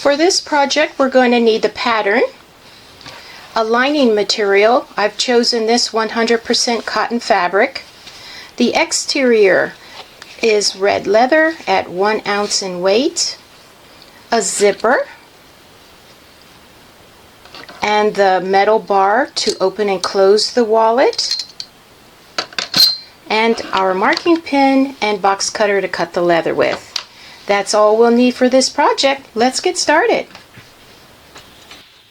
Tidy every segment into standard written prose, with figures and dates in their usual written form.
For this project, we're going to need the pattern, a lining material. I've chosen this 100% cotton fabric. The exterior is red leather at 1 ounce in weight, a zipper, and the metal bar to open and close the wallet, and our marking pin and box cutter to cut the leather with. That's all we'll need for this project. Let's get started.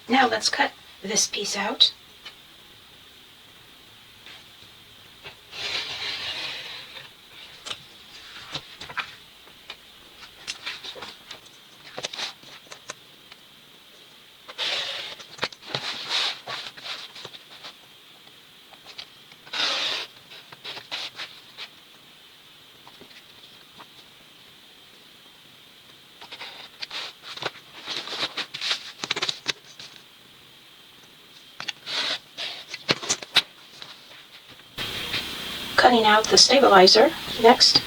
Now let's cut this piece out. Cutting out the stabilizer next.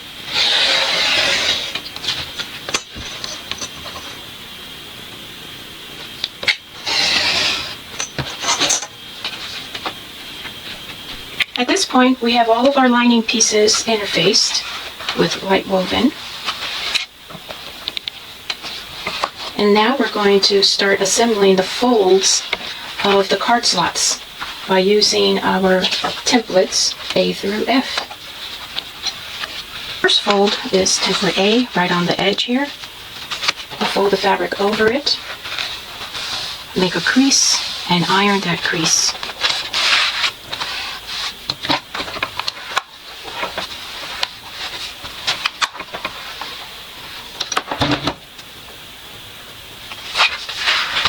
At this point, we have all of our lining pieces interfaced with white woven. And now we're going to start assembling the folds of the card slots by using our templates A through F. First fold is template A, right on the edge here. I'll fold the fabric over it, make a crease, and iron that crease.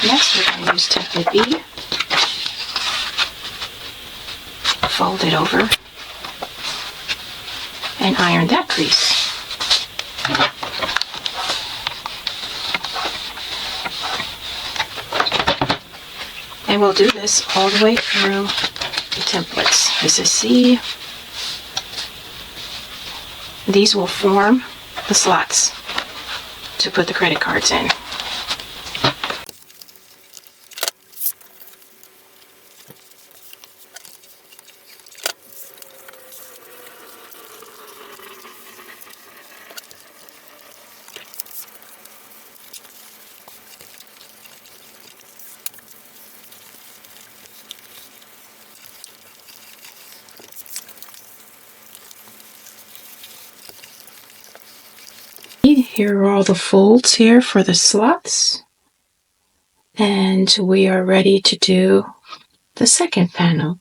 Next, we're going to use template B. Fold it over and iron that crease. And we'll do this all the way through the templates. This is C. These will form the slots to put the credit cards in. Here are all the folds here for the slots, and we are ready to do the second panel.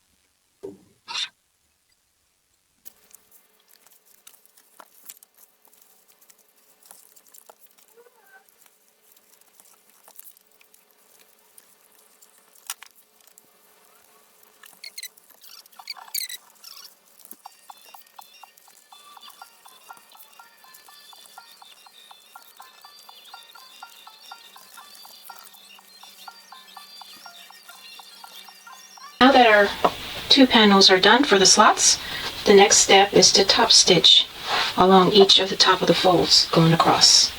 Now that our two panels are done for the slots, the next step is to top stitch along each of the top of the folds going across.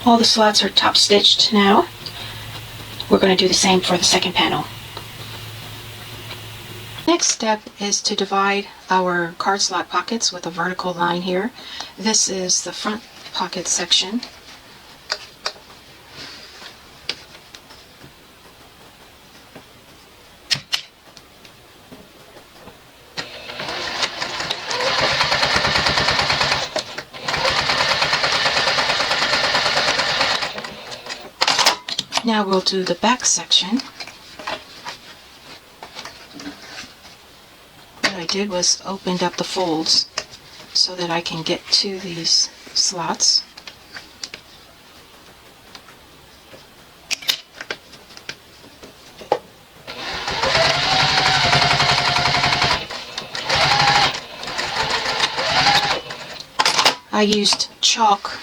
All the slots are top stitched now. We're going to do the same for the second panel. Next step is to divide our card slot pockets with a vertical line here. This is the front pocket section. Now we'll do the back section. What I did was opened up the folds so that I can get to these slots. I used chalk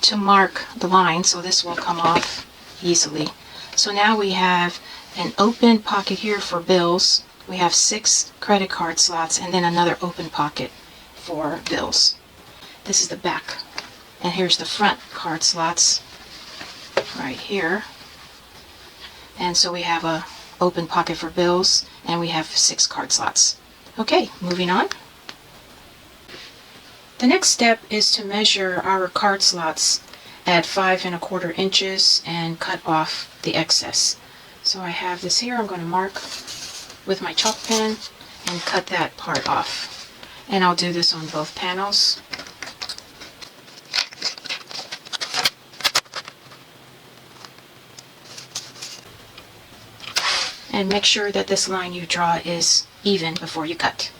to mark the line, so this will come off easily. So now we have an open pocket here for bills. We have 6 credit card slots and then another open pocket for bills. This is the back. And here's the front card slots right here. And so we have a open pocket for bills and we have 6 card slots. Okay, moving on. The next step is to measure our card slots at 5 1/4 inches and cut off the excess. So I have this here. I'm going to mark with my chalk pen and cut that part off. And I'll do this on both panels. And make sure that this line you draw is even before you cut.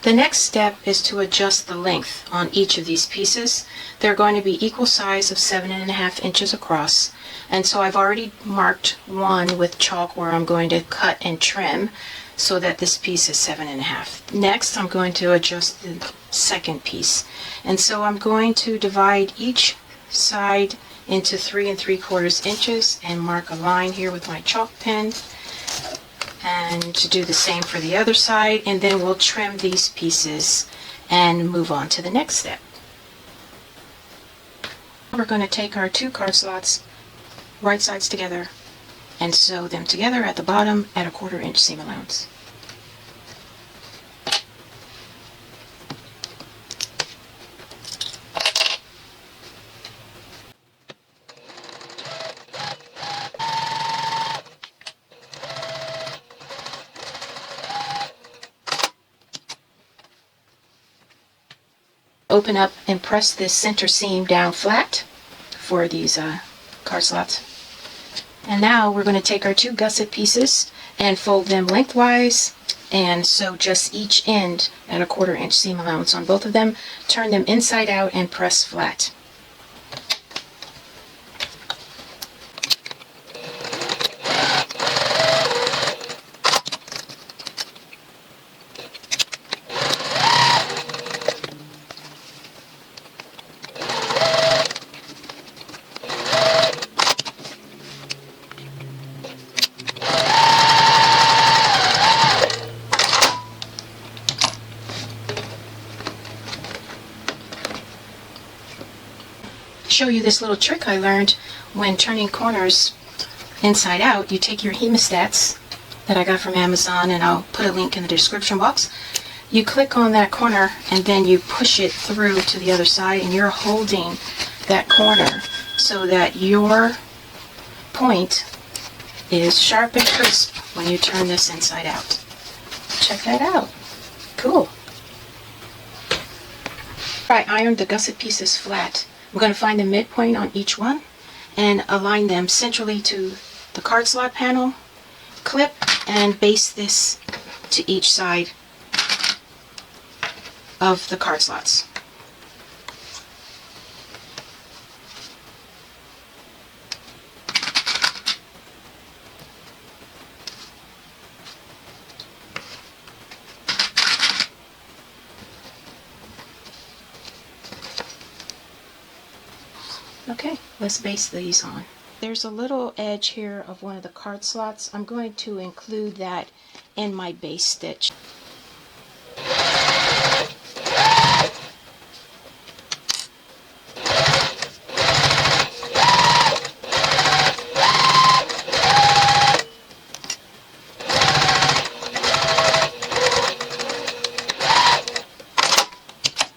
The next step is to adjust the length on each of these pieces. They're going to be equal size of 7 1/2 inches across. And so I've already marked one with chalk where I'm going to cut and trim so that this piece is 7 1/2. Next, I'm going to adjust the second piece. And so I'm going to divide each side into 3 3/4 inches and mark a line here with my chalk pen. And to do the same for the other side, and then we'll trim these pieces and move on to the next step. We're going to take our 2 card slots, right sides together, and sew them together at the bottom at a 1/4 inch seam allowance. Open up and press this center seam down flat for these card slots. And now we're going to take our 2 gusset pieces and fold them lengthwise and sew just each end at a 1/4 inch seam allowance on both of them. Turn them inside out and press flat. Show you this little trick I learned when turning corners inside out. You take your hemostats that I got from Amazon, and I'll put a link in the description box. You click on that corner and then you push it through to the other side, and you're holding that corner so that your point is sharp and crisp when you turn this inside out. Check that out. Cool. I ironed the gusset pieces flat. I'm going to find the midpoint on each one and align them centrally to the card slot panel, clip, and baste this to each side of the card slots. Okay, let's baste these on. There's a little edge here of one of the card slots. I'm going to include that in my base stitch.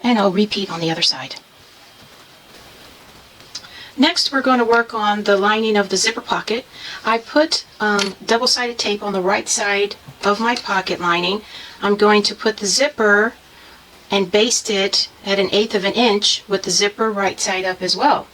And I'll repeat on the other side. Next, we're going to work on the lining of the zipper pocket. I put double-sided tape on the right side of my pocket lining. I'm going to put the zipper and baste it at 1/8 of an inch with the zipper right side up as well.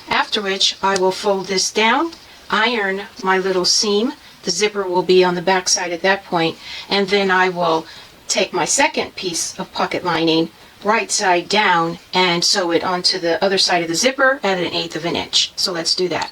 After which, I will fold this down, iron my little seam. The zipper will be on the back side at that point, and then I will take my second piece of pocket lining right side down and sew it onto the other side of the zipper at 1/8 of an inch. So let's do that.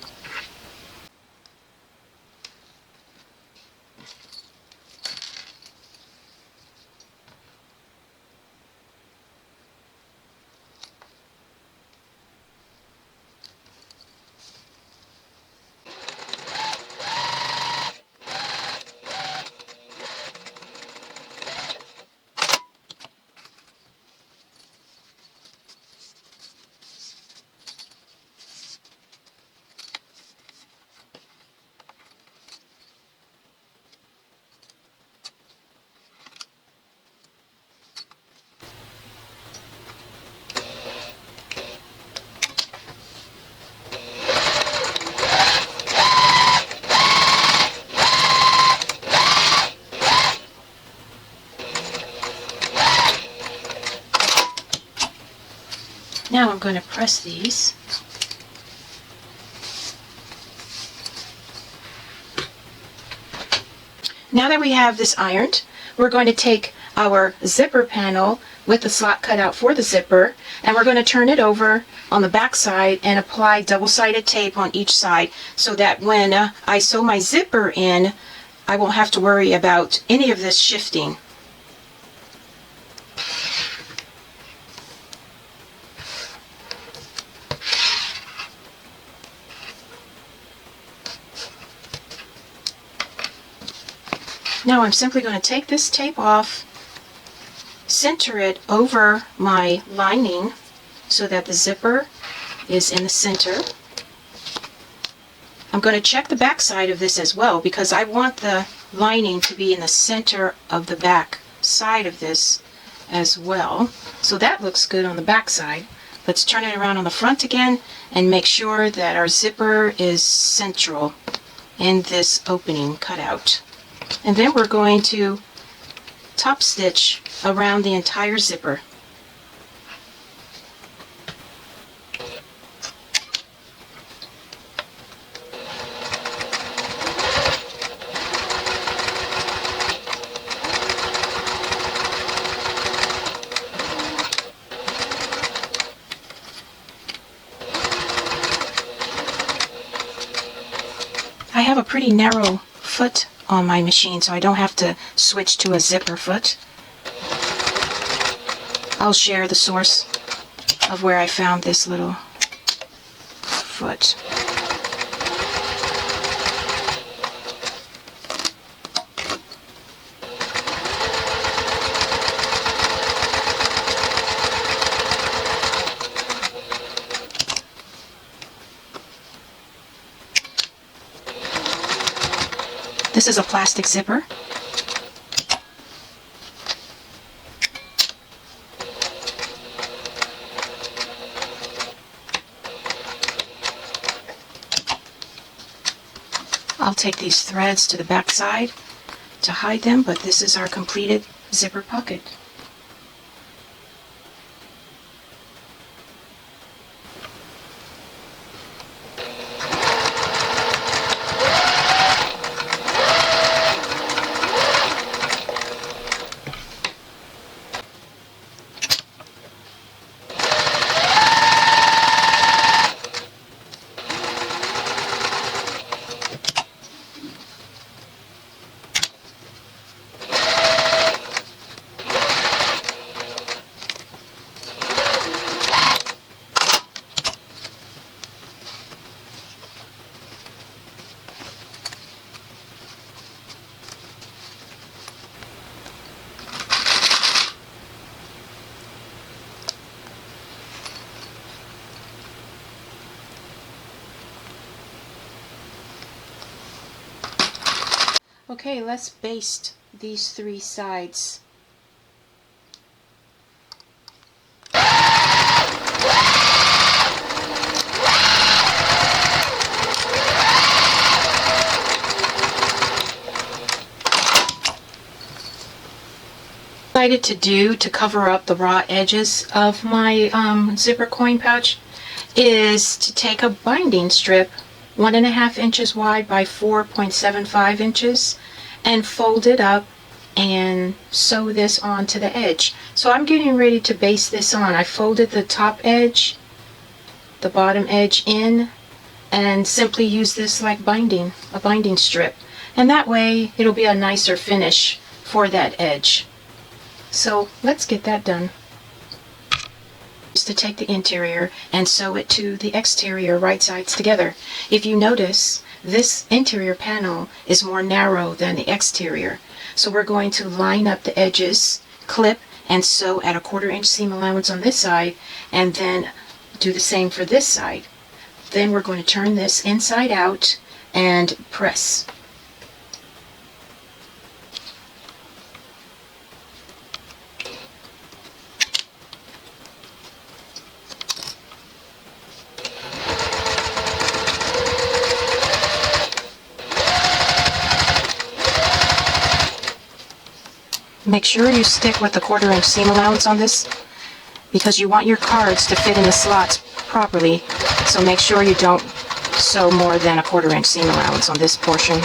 Now I'm going to press these. Now that we have this ironed, we're going to take our zipper panel with the slot cut out for the zipper, and we're going to turn it over on the back side and apply double-sided tape on each side so that when I sew my zipper in, I won't have to worry about any of this shifting. Now I'm simply going to take this tape off, center it over my lining so that the zipper is in the center. I'm going to check the back side of this as well because I want the lining to be in the center of the back side of this as well. So that looks good on the back side. Let's turn it around on the front again and make sure that our zipper is central in this opening cutout. And then we're going to top stitch around the entire zipper. I have a pretty narrow foot on my machine, so I don't have to switch to a zipper foot. I'll share the source of where I found this little foot. This is a plastic zipper. I'll take these threads to the back side to hide them, but this is our completed zipper pocket. Okay, let's baste these three sides. Decided to do to cover up the raw edges of my zipper coin pouch is to take a binding strip 1.5 inches wide by 4.75 inches and fold it up and sew this onto the edge. So I'm getting ready to base this on. I folded the top edge, the bottom edge in, and simply use this like binding, a binding strip. And that way it'll be a nicer finish for that edge. So let's get that done. Just to take the interior and sew it to the exterior right sides together. If you notice, this interior panel is more narrow than the exterior. So we're going to line up the edges, clip, and sew at a 1/4 inch seam allowance on this side, and then do the same for this side. Then we're going to turn this inside out and press. Make sure you stick with the 1/4 inch seam allowance on this, because you want your cards to fit in the slots properly. So make sure you don't sew more than a 1/4 inch seam allowance on this portion.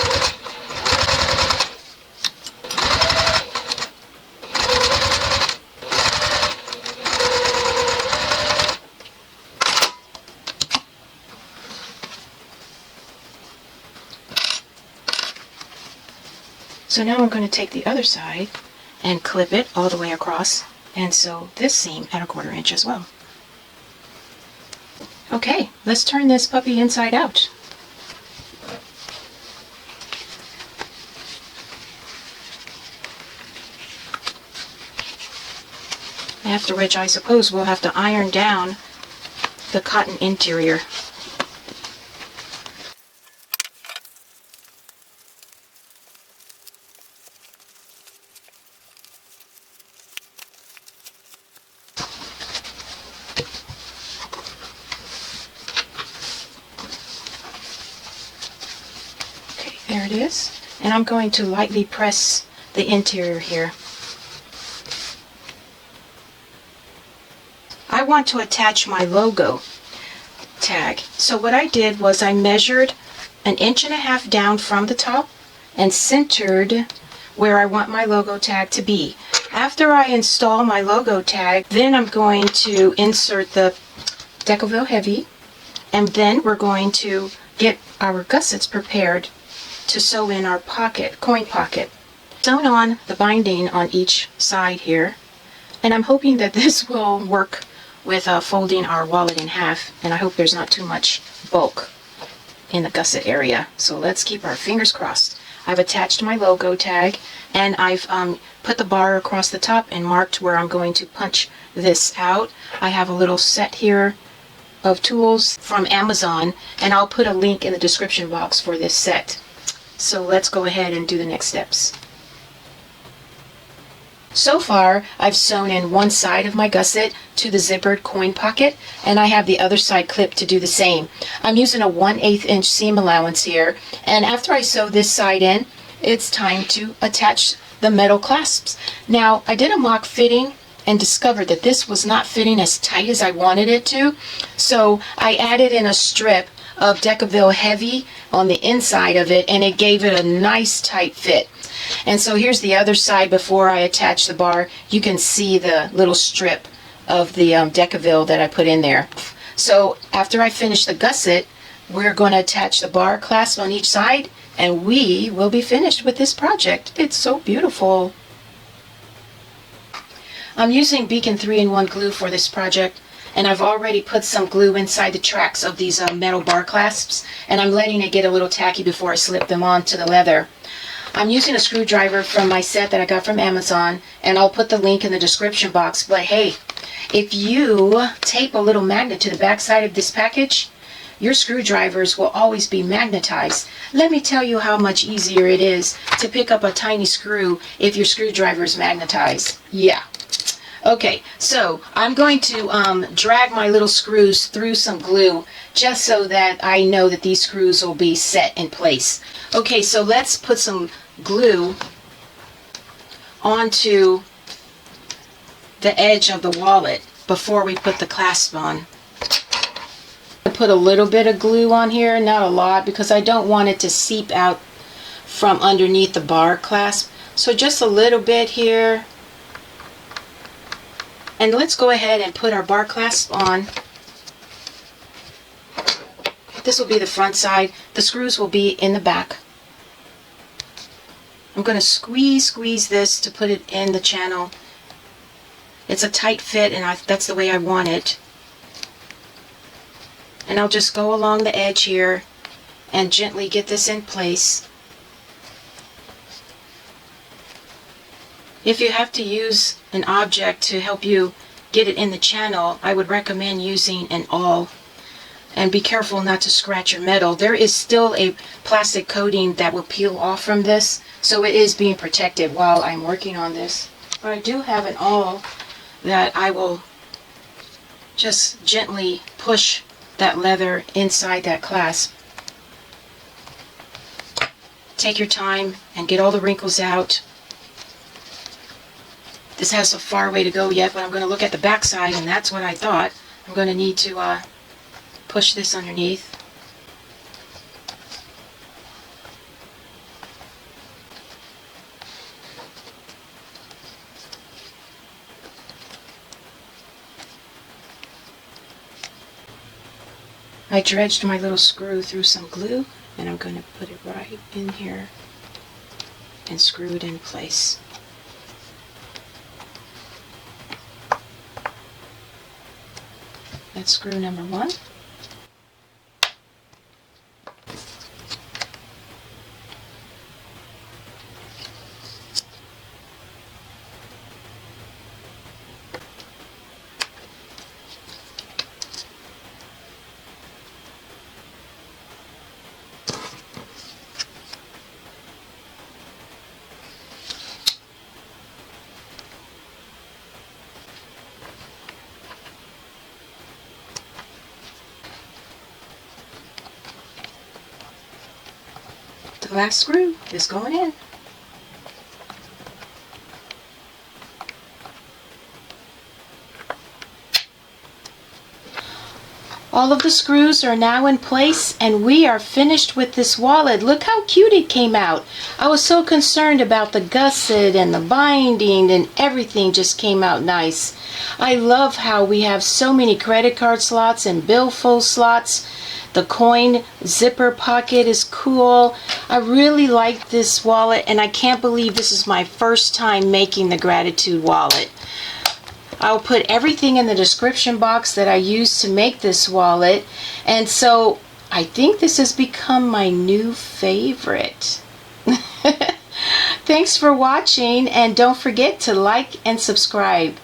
So now I'm going to take the other side and clip it all the way across and sew this seam at a 1/4 inch as well. Okay, let's turn this puppy inside out. After which I suppose we'll have to iron down the cotton interior. There it is, and I'm going to lightly press the interior here. I want to attach my logo tag. So what I did was I measured 1.5 inches down from the top and centered where I want my logo tag to be. After I install my logo tag, then I'm going to insert the Decoville Heavy, and then we're going to get our gussets prepared to sew in our pocket, coin pocket. Sewn on the binding on each side here, and I'm hoping that this will work with folding our wallet in half, and I hope there's not too much bulk in the gusset area. So let's keep our fingers crossed. I've attached my logo tag, and I've put the bar across the top and marked where I'm going to punch this out. I have a little set here of tools from Amazon, and I'll put a link in the description box for this set. So let's go ahead and do the next steps. So far, I've sewn in one side of my gusset to the zippered coin pocket, and I have the other side clipped to do the same. I'm using a 1/8 inch seam allowance here, and after I sew this side in, it's time to attach the metal clasps. Now, I did a mock fitting and discovered that this was not fitting as tight as I wanted it to, so I added in a strip of Decoville Heavy on the inside of it, and it gave it a nice tight fit. And so here's the other side. Before I attach the bar, you can see the little strip of the Decoville that I put in there. So after I finish the gusset, we're going to attach the bar clasp on each side, and we will be finished with this project. It's so beautiful. I'm using Beacon 3-in-1 glue for this project, and I've already put some glue inside the tracks of these metal bar clasps, and I'm letting it get a little tacky before I slip them onto the leather. I'm using a screwdriver from my set that I got from Amazon, and I'll put the link in the description box. But hey, if you tape a little magnet to the back side of this package, your screwdrivers will always be magnetized. Let me tell you how much easier it is to pick up a tiny screw if your screwdriver is magnetized. Yeah. Okay, so I'm going to drag my little screws through some glue just so that I know that these screws will be set in place. Okay, so let's put some glue onto the edge of the wallet before we put the clasp on. I put a little bit of glue on here, not a lot, because I don't want it to seep out from underneath the bar clasp. So just a little bit here. And let's go ahead and put our bar clasp on. This will be the front side. The screws will be in the back. I'm going to squeeze this to put it in the channel. It's a tight fit, and that's the way I want it. And I'll just go along the edge here and gently get this in place. If you have to use an object to help you get it in the channel, I would recommend using an awl. And be careful not to scratch your metal. There is still a plastic coating that will peel off from this, so it is being protected while I'm working on this. But I do have an awl that I will just gently push that leather inside that clasp. Take your time and get all the wrinkles out. This has a far way to go yet, but I'm going to look at the back side, and that's what I thought. I'm going to need to push this underneath. I dredged my little screw through some glue, and I'm going to put it right in here and screw it in place. That's screw number 1. The last screw is going in. All of the screws are now in place, and we are finished with this wallet. Look how cute it came out. I was so concerned about the gusset and the binding, and everything just came out nice. I love how we have so many credit card slots and billfold slots. The coin zipper pocket is cool. I really like this wallet, and I can't believe this is my first time making the gratitude wallet. I'll put everything in the description box that I used to make this wallet, and so I think this has become my new favorite. Thanks for watching, and don't forget to like and subscribe.